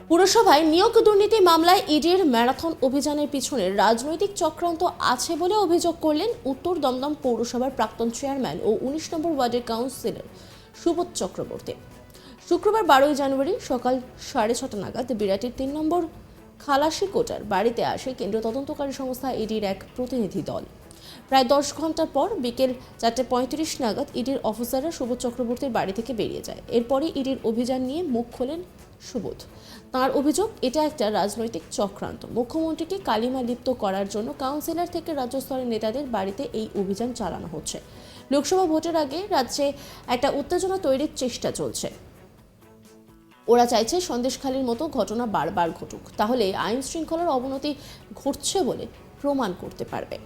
পুরসভায় নিয়োগ দুর্নীতি মামলায় ইডির ম্যারাথন অভিযানের পিছনে রাজনৈতিক চক্রান্ত আছে বলে অভিযোগ করলেন উত্তর দমদম পৌরসভার প্রাক্তন চেয়ারম্যান ও ১৯ নম্বর ওয়ার্ডের কাউন্সিলর সুবোধ চক্রবর্তী। শুক্রবার ১২ই জানুয়ারি সকাল ৬:৩০ নাগাদ বিরাটির ৩ নম্বর খালাসি কোটার বাড়িতে আসে কেন্দ্রীয় তদন্তকারী সংস্থা ইডির এক প্রতিনিধি দল। প্রায় ১০ ঘন্টা পর বিকেল ৪:৩৫ নাগাদ ইডির অফিসাররা সুবোধ চক্রবর্তীর বাড়ি থেকে বেরিয়ে যায়। এরপরই ইডির অভিযান নিয়ে মুখ খোলেন সুবোধ। তাঁর অভিযোগ, এটা একটা রাজনৈতিক চক্রান্ত। মুখ্যমন্ত্রীকে কালিমা লিপ্ত করার জন্য কাউন্সিলর থেকে রাজ্য স্তরের নেতাদের বাড়িতে এই অভিযান চালানো হচ্ছে। লোকসভা ভোটের আগে রাজ্যে একটা উত্তেজনা তৈরির চেষ্টা চলছে। ওরা চাইছে সন্দেশখালির মতো ঘটনা বারবার ঘটুক, তাহলে আইন শৃঙ্খলার অবনতি ঘটছে বলে প্রমাণ করতে পারবে।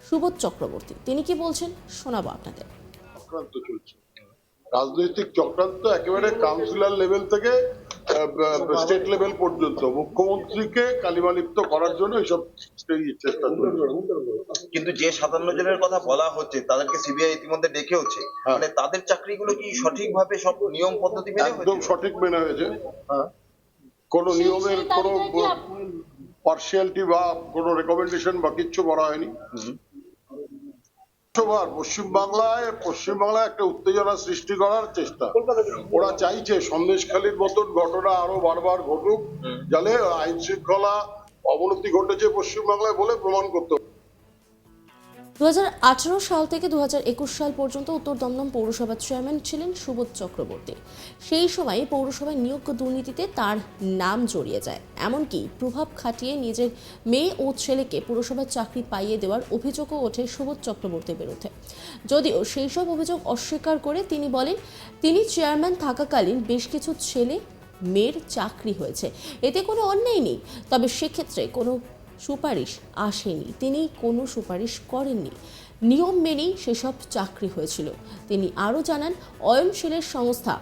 সুবোধ চক্রবর্তী তিনি কি বলছেন শোনাবো আপনাদের। চক্রান্ত চলছে, রাজনৈতিক চক্রান্ত একেবারে কাউন্সিলর লেভেল থেকে স্টেট লেভেল পর্যন্ত মুখ্যমন্ত্রীকে কালিমালিপ্ত করার জন্য এইসব চেষ্টা চলছে। কিন্তু যে ৫৭ জনের কথা বলা হচ্ছে তাদেরকে সিবিআই ইতিমধ্যে ডেকেওছে, মানে তাদের চাকরিগুলো কি সঠিকভাবে সব নিয়ম পদ্ধতি মেনে হয়েছে? একদম সঠিক মেনে হয়েছে। কোন নিয়মের কোন পার্সিয়ালিটি বা কোন রেকমেন্ডেশন বা কিচ্ছু করা হয়নি। পশ্চিমবাংলায় একটা উত্তেজনা সৃষ্টি করার চেষ্টা ওরা চাইছে, সন্দেশখালির মতন ঘটনা আরো বারবার ঘটুক, যাতে আইন শৃঙ্খলা অবনতি ঘটেছে পশ্চিমবাংলায় বলে প্রমাণ করতে হবে। ২০১৮ সাল থেকে ২০২১ সাল পর্যন্ত উত্তর দমদম পৌরসভার চেয়ারম্যান ছিলেন সুবোধ চক্রবর্তী। সেই সময় পৌরসভায় নিয়োগ দুর্নীতিতে তার নাম জড়িয়ে যায়। এমনকি প্রভাব খাটিয়ে নিজের মেয়ে ও ছেলেকে পুরসভার চাকরি পাইয়ে দেওয়ার অভিযোগও ওঠে সুবোধ চক্রবর্তীর বিরুদ্ধে। যদিও সেই সব অভিযোগ অস্বীকার করে তিনি বলেন, তিনি চেয়ারম্যান থাকাকালীন বেশ কিছু ছেলে মেয়ের চাকরি হয়েছে, এতে কোনো অন্যায় নেই। তবে সেক্ষেত্রে কোনো সুপারিশ আসেনি, তিনি কোনো সুপারিশ করেননি, নিয়ম মেনেই সেসব চাকরি হয়েছিল। তিনি আরও জানান, অয়নশীলের সংস্থা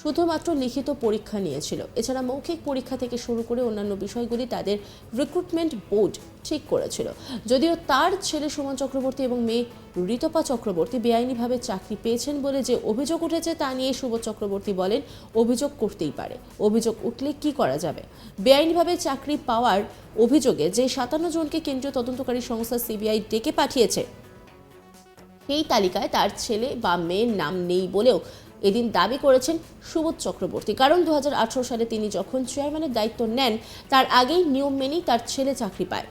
শুধুমাত্র লিখিত পরীক্ষা নিয়েছিল, এছাড়া মৌখিক পরীক্ষা থেকে শুরু করে অন্যান্য বিষয়গুলি তাদের রিক্রুটমেন্ট বোর্ড ঠিক করেছিল। যদিও তার ছেলে সুমন চক্রবর্তী এবং মেয়ে ঋতপা চক্রবর্তী বেআইনিভাবে চাকরি পেয়েছেন বলে যে অভিযোগ উঠেছে তা নিয়ে সুবোধ চক্রবর্তী বলেন, অভিযোগ করতেই পারে, অভিযোগ উঠলে কি করা যাবে। বেআইনিভাবে চাকরি পাওয়ার অভিযোগে যে ৫৭ জনকে কেন্দ্রীয় তদন্তকারী সংস্থা সিবিআই ডেকে পাঠিয়েছে, সেই তালিকায় তার ছেলে বা মেয়ের নাম নেই বলেও এদিন দাবি করেছেন সুবোধ চক্রবর্তী। কারণ ২০১৮ সালে তিনি যখন চেয়ারম্যানের দায়িত্ব নেন, তার আগেই নিয়ম মেনেই তার ছেলে চাকরি পায়।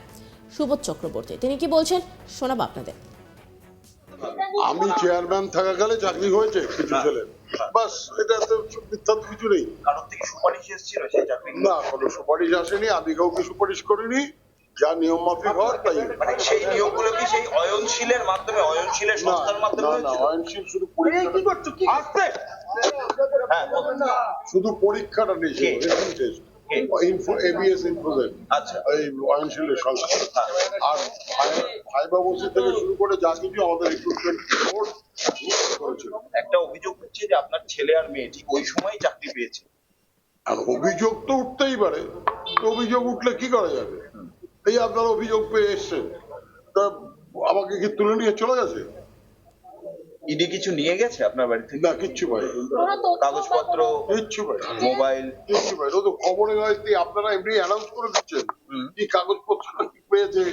সুবোধ চক্রবর্তী তিনি কি বলছেন শোনাবো আপনাদের। আমি চেয়ারম্যান থাকাকালে চাকরি হয়েছে কিছু ছেলের, বাস, এটা তো মিথ্যা তো কিছু নেই। কারোর থেকে সুপারিশ এসেছিল সেই চাকরি? না, কোনো সুপারিশ আসেনি, আমি কাউকে সুপারিশ করিনি, যা নিয়ম মাফিক হওয়ার তাই। মানে সেই নিয়মগুলো কি সেই অয়নশীলের মাধ্যমে, অয়নশীলের সংস্থার মাধ্যমে হয়েছিল? অয়নশীল শুধু শুধু পরীক্ষাটা নিয়েছিল, এবিএস ইনফোজেন। আচ্ছা, এই অয়নশীলের সংস্থা আর ফাইবা বসি থেকে শুরু করে যা কিছু আমাদের রিক্রুটমেন্ট বোর্ড করেছিল। একটা অভিযোগ হচ্ছে যে আপনার ছেলে আর মেয়ে ঠিক ওই সময় চাকরি পেয়েছে। আর অভিযোগ তো উঠতেই পারে, অভিযোগ উঠলে কি করা যাবে? এই আপনার অভিযোগ পেয়ে এসছেন, তা আমাকে কি তুলে নিয়ে চলে গেছে? ইডি কিছু নিয়ে গেছে আপনার বাড়ি থেকে? না, কিচ্ছু পাই, কাগজপত্র, কিচ্ছু পাই, মোবাইল কিচ্ছু পাই। ও তো খবরে হয়তো আপনারা এমনি অ্যানাউন্স করে দিচ্ছেন কি কাগজপত্র কি পেয়েছে।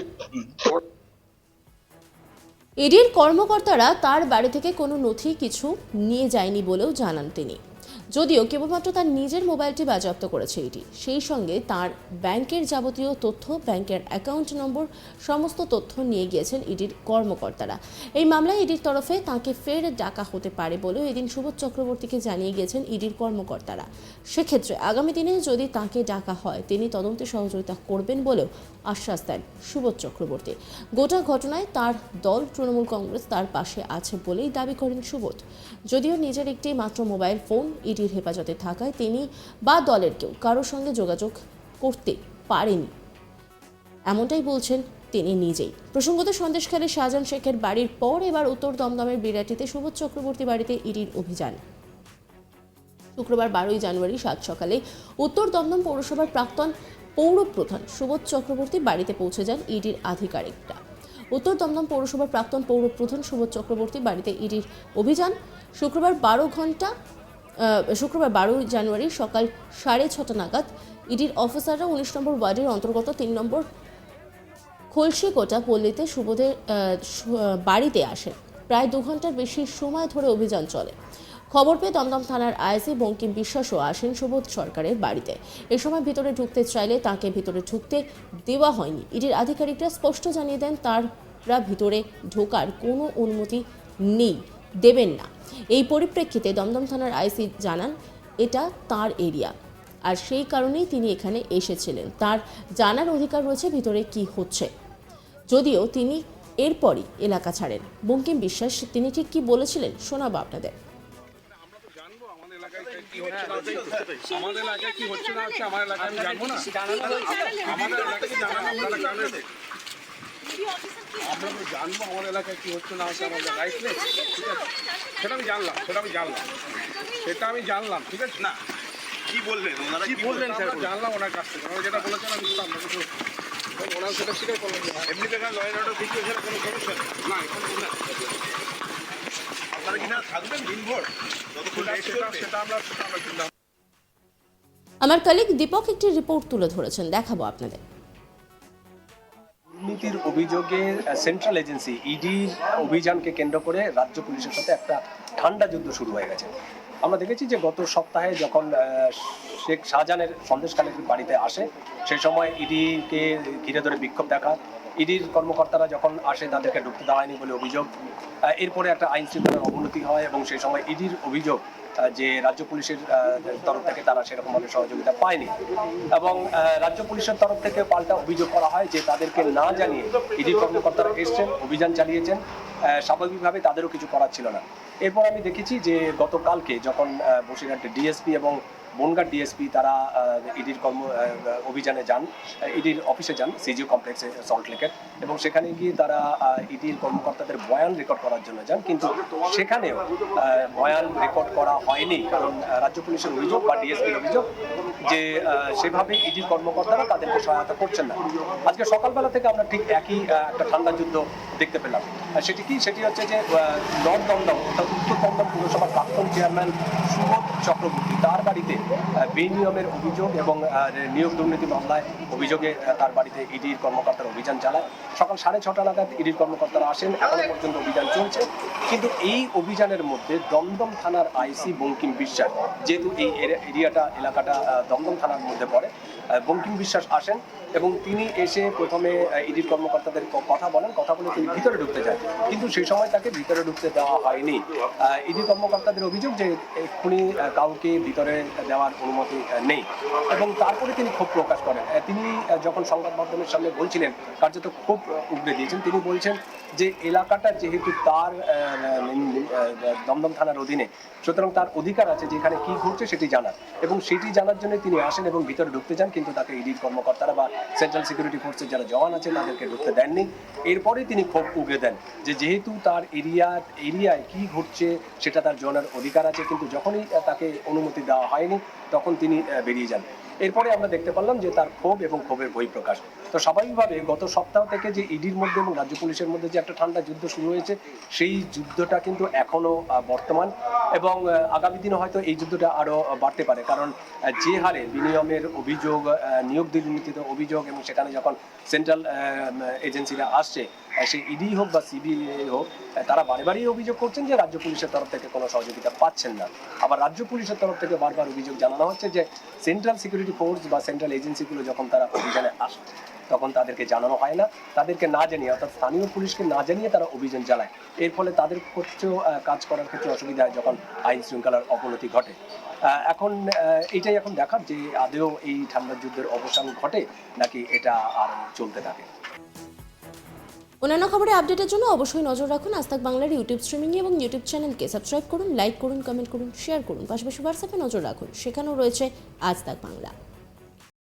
ইডির কর্মকর্তারা তার বাড়ি থেকে কোনো নথি কিছু নিয়ে যায়নি বলেও জানান তিনি। যদিও কেবলমাত্র তার নিজের মোবাইলটি বাজেয়াপ্ত করেছে ইডি, সেই সঙ্গে তার ব্যাংকের যাবতীয় তথ্য, ব্যাংকের অ্যাকাউন্ট নম্বর, সমস্ত তথ্য নিয়ে গিয়েছেন ইডির কর্মকর্তারা। এই মামলায় ইডির তরফে তাঁকে ফের ডাকা হতে পারে বলেও এদিন সুবোধ চক্রবর্তীকে জানিয়ে গিয়েছেন ইডির কর্মকর্তারা। সেক্ষেত্রে আগামী দিনে যদি তাঁকে ডাকা হয়, তিনি তদন্তে সহযোগিতা করবেন বলেও আশ্বাস দেন সুবোধ চক্রবর্তী। গোটা ঘটনায় তার দল তৃণমূল কংগ্রেস তার পাশে আছে বলেই দাবি করেন সুবোধ। যদিও নিজের একটি মাত্র মোবাইল ফোন ইডির হেফাজতে থাকায় তিনি বা দলের কেউ কারোর সঙ্গে যোগাযোগ করতে পারেনি, এমনটাই বলছেন তিনি নিজেই। প্রসঙ্গত, সন্দেশখালী শাহজাহান শেখের বাড়ির পর এবার উত্তর দমদমের বিরাটিতে সুবোধ চক্রবর্তী বাড়িতে ইডির অভিযান। শুক্রবার ১২ই জানুয়ারি সাত সকালে উত্তর দমদম পৌরসভার প্রাক্তন পৌরপ্রধান সুবোধ চক্রবর্তী বাড়িতে পৌঁছে যান ইডির আধিকারিকরা। উত্তর দমদম পৌরসভার প্রাক্তন পৌরপ্রধান সুবোধ চক্রবর্তী বাড়িতে ইডির অভিযান। শুক্রবার শুক্রবার 12 জানুয়ারি সকাল 6:30 নাগাদ ইডির অফিসাররা 19 নম্বর ওয়ার্ডের অন্তর্গত 3 নম্বর খলসিকোটা পল্লীতে সুবোধের বাড়িতে আসেন। প্রায় 2 ঘন্টার বেশি সময় ধরে অভিযান চলে। খবর পেয়ে দমদম থানার আইসি বঙ্কিম বিশ্বাসও আসেন সুবোধ সরকারের বাড়িতে। এ সময় ভিতরে ঢুকতে চাইলে তাকে ভিতরে ঢুকতে দেওয়া হয়নি। ইডির আধিকারিকরা স্পষ্ট জানিয়ে দেন তারা ভিতরে ঢোকার কোনো অনুমতি নেই, দেবেন না। এই পরিপ্রেক্ষিতে দমদম থানার আইসি জানান এটা তার এরিয়া, আর সেই কারণেই তিনি এখানে এসেছিলেন। তার জানার অধিকার রয়েছে ভিতরে কি হচ্ছে, যদিও তিনি এরপরই এলাকা ছাড়েন। বঙ্কিম বিশ্বাস তিনি ঠিক কি বলেছিলেন শোনাবো আপনাদের। আমাদের এলাকায় কি হচ্ছে না হচ্ছে আমার এলাকায় আমি জানবো না। আমাদের এলাকায় জানান আপনারা জানেন, আমরা তো জানবো আমার এলাকায় কি হচ্ছে না হচ্ছে আমাদের রাইট নেই, ঠিক আছে? সেটা আমি জানলাম ঠিক আছে না। কি বললেন ওনারা, কি বললেন স্যার জানলাম ওনার কাছ থেকে, ওনারা যেটা বলেছেন আমি শুনলাম, আমরা কিছু ওনারা সেটা স্বীকার করলেন। এমনিতে ল অ্যান্ড অর্ডার সিচুয়েশনে কোনো সমস্যা নেই না, এখন না, আপনারা কিনা থাকবেন দিনভর যতক্ষণ সেটা আমরা চিন্তা। আমার কলিগ দীপক একটি রিপোর্ট তুলে ধরেছেন, দেখাবো আপনাদের। দুর্নীতির অভিযোগে সেন্ট্রাল এজেন্সি ইডির অভিযানকে কেন্দ্র করে রাজ্য পুলিশের সাথে একটা ঠান্ডা যুদ্ধ শুরু হয়ে গেছে। আমরা দেখেছি যে গত সপ্তাহে যখন শেখ শাহজাহানের সন্দেশখালীর বাড়িতে আসে, সেই সময় ইডিকে ঘিরে ধরে বিক্ষোভ দেখা, ইডির কর্মকর্তারা যখন আসে তাদেরকে ঢুকতে দেওয়া হয়নি বলে অভিযোগ। এরপরে একটা আইন শৃঙ্খলার অবনতি হয় এবং সেই সময় ইডির অভিযোগ যে রাজ্য পুলিশের তরফ থেকে তারা সেরকমভাবে সহযোগিতা পায়নি এবং রাজ্য পুলিশের তরফ থেকে পাল্টা অভিযোগ করা হয় যে তাদেরকে না জানিয়ে ইডি কর্মকর্তারা এসছেন, অভিযান চালিয়েছেন, স্বাভাবিকভাবে তাদেরও কিছু করার ছিল না। এরপর আমি দেখেছি যে গতকালকে যখন বসিরহাটের ডিএসপি এবং বনগাঁ ডিএসপি তারা ইডির অভিযানে যান, ইডির অফিসে যান সিজিও কমপ্লেক্সে সল্টলেকের, এবং সেখানে গিয়ে তারা ইডির কর্মকর্তাদের বয়ান রেকর্ড করার জন্য যান, কিন্তু সেখানেও বয়ান রেকর্ড করা হয়নি, কারণ রাজ্য পুলিশের অভিযোগ বা ডিএসপির অভিযোগ যে সেভাবে ইডির কর্মকর্তারা তাদেরকে সহায়তা করছেন না। আজকে সকালবেলা থেকে আমরা ঠিক একই একটা ঠান্ডা যুদ্ধ দেখতে পেলাম। সেটি হচ্ছে যে নর্থ দমদম অর্থাৎ উত্তর দমদম পুরসভার প্রাক্তন চেয়ারম্যান সুবোধ চক্রবর্তী, তার বাড়িতে বেনিয়মের অভিযোগ এবং নিয়োগ দুর্নীতি মামলায় অভিযোগে তার বাড়িতে ইডির কর্মকর্তারা অভিযান চালায়। সকাল 6:30 নাগাদ ইডির কর্মকর্তারা আসেন, এখনো পর্যন্ত অভিযান চলছে। কিন্তু এই অভিযানের মধ্যে দমদম থানার আইসি বঙ্কিম বিশ্বাস, যেহেতু এই এলাকাটা দমদম থানার মধ্যে পড়ে, বঙ্কিম বিশ্বাস আসেন এবং তিনি এসে প্রথমে ইডির কর্মকর্তাদের কথা বলে তিনি ভিতরে ঢুকতে চান, কিন্তু সেই সময় তাকে ভিতরে ঢুকতে দেওয়া হয়নি। ইডি কর্মকর্তাদের অভিযোগ যে এক্ষুনি কাউকে ভিতরে দেওয়ার অনুমতি নেই এবং তারপরে তিনি ক্ষোভ প্রকাশ করেন। তিনি যখন সংবাদ মাধ্যমের সামনে বলছিলেন, কার্যত ক্ষোভ উগড়ে দিয়েছেন। তিনি বলছেন যে এলাকাটা যেহেতু তার দমদম থানার অধীনে, সুতরাং তার অধিকার আছে যে এখানে কি ঘটছে সেটি জানার, এবং সেটি জানার জন্য তিনি আসেন এবং ভিতরে ঢুকতে যান, কিন্তু তাকে ইডির কর্মকর্তারা বা সেন্ট্রাল সিকিউরিটি ফোর্সের যারা জওয়ান আছে তাদেরকে ঢুকতে দেননি। এরপরে তিনি ক্ষোভ উগড়ে দেন যে যেহেতু তার এরিয়ায় কি ঘটছে সেটা তার জানার অধিকার আছে, কিন্তু যখনই তাকে অনুমতি দেওয়া হয়নি তখন তিনি বেরিয়ে যান। এরপরে আমরা দেখতে পারলাম যে তার ক্ষোভ এবং ক্ষোভের বহিঃপ্রকাশ। তো স্বাভাবিকভাবে গত সপ্তাহ থেকে যে ইডির মধ্যে এবং রাজ্য পুলিশের মধ্যে যে একটা ঠান্ডা যুদ্ধ শুরু হয়েছে, সেই যুদ্ধটা কিন্তু এখনো বর্তমান এবং আগামী দিনে হয়তো এই যুদ্ধটা আরো বাড়তে পারে, কারণ যে হারে বিনিয়োগের অভিযোগ, নিয়োগ দুর্নীতির অভিযোগ, এবং সেখানে যখন সেন্ট্রাল এজেন্সিরা আসছে, সেই ইডি হোক বা সিবিআই হোক, তারা বারবারই অভিযোগ করছেন যে রাজ্য পুলিশের তরফ থেকে কোনো সহযোগিতা পাচ্ছেন না। আবার রাজ্য পুলিশের তরফ থেকে বারবার অভিযোগ জানানো হচ্ছে যে সেন্ট্রাল সিকিউরিটি ফোর্স বা সেন্ট্রাল এজেন্সিগুলো যখন তারা অভিযানে আসে তখন তাদেরকে জানানো হয় না, তাদেরকে না জানিয়ে অর্থাৎ স্থানীয় পুলিশকে না জানিয়ে তারা অভিযান চালায়। এর ফলে তাদের ক্ষেত্রেও কাজ করার ক্ষেত্রে অসুবিধা হয় যখন আইন শৃঙ্খলার অবনতি ঘটে। এখন এইটাই এখন দেখার যে আদৌ এই ঠান্ডা যুদ্ধের অবসান ঘটে নাকি এটা আর চলতে থাকে। অন্যান্য খবরে আপডেটের জন্য অবশ্যই নজর রাখুন আজ তাক বাংলার ইউটিউব স্ট্রিমিং এবং ইউটিউব চ্যানেলকে সাবস্ক্রাইব করুন, লাইক করুন, কমেন্ট করুন, শেয়ার করুন। পাশাপাশি হোয়াটসঅ্যাপে নজর রাখুন, সেখানেও রয়েছে আজ তাক বাংলা।